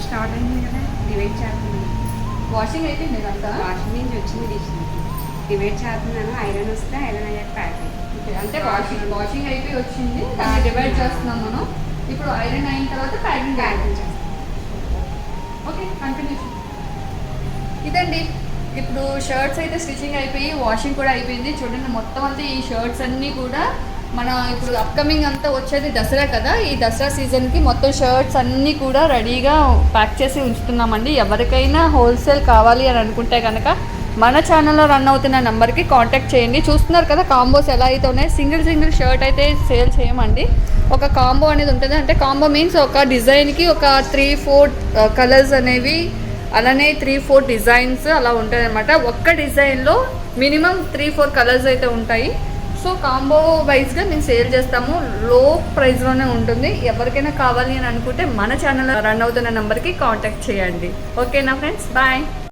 Start అయింది కదా, divide చేస్తున్నాను. వాషింగ్ అయిపోయింది అంతా. వాషింగ్ నుంచి వచ్చింది డిష్ డివైడ్ చేస్తున్నాను. ఐరన్ వస్తే ఐరన్ అయ్యాక ప్యాక్ ఓకే, అంటే వాషింగ్ అయిపోయి వచ్చింది, దాన్ని డివైడ్ చేస్తున్నాం మనం. ఇప్పుడు ఐరన్ అయిన తర్వాత ప్యాకింగ్ చేస్తాను. Okay, continue. ఇదండి, ఇప్పుడు షర్ట్స్ అయితే స్టిచ్చింగ్ అయిపోయి వాషింగ్ కూడా అయిపోయింది. చూడండి, మొత్తం అంతా ఈ షర్ట్స్ అన్నీ కూడా మన ఇప్పుడు అప్కమింగ్ అంతా వచ్చేది దసరా కదా, ఈ దసరా సీజన్కి మొత్తం షర్ట్స్ అన్నీ కూడా రెడీగా ప్యాక్ చేసి ఉంచుతున్నామండి. ఎవరికైనా హోల్సేల్ కావాలి అని అనుకుంటే కనుక మన ఛానల్లో రన్ అవుతున్న నెంబర్కి కాంటాక్ట్ చేయండి. చూస్తున్నారు కదా కాంబోస్ ఎలా అయితే ఉన్నాయి. సింగిల్ షర్ట్ అయితే సేల్ చేయమండి. ఒక కాంబో అనేది ఉంటుంది. అంటే కాంబో మీన్స్ ఒక డిజైన్కి ఒక 3-4 కలర్స్ అనేవి, అలానే 3-4 డిజైన్స్ అలా ఉంటాయి అనమాట. ఒక్క డిజైన్లో మినిమం 3-4 కలర్స్ అయితే ఉంటాయి. సో కాంబో వైజ్గా మేము సేల్ చేస్తాము. లో ప్రైస్లోనే ఉంటుంది. ఎవరికైనా కావాలి అని అనుకుంటే మన ఛానల్ రన్ అవుతున్న నెంబర్కి కాంటాక్ట్ చేయండి. ఓకేనా ఫ్రెండ్స్, బాయ్.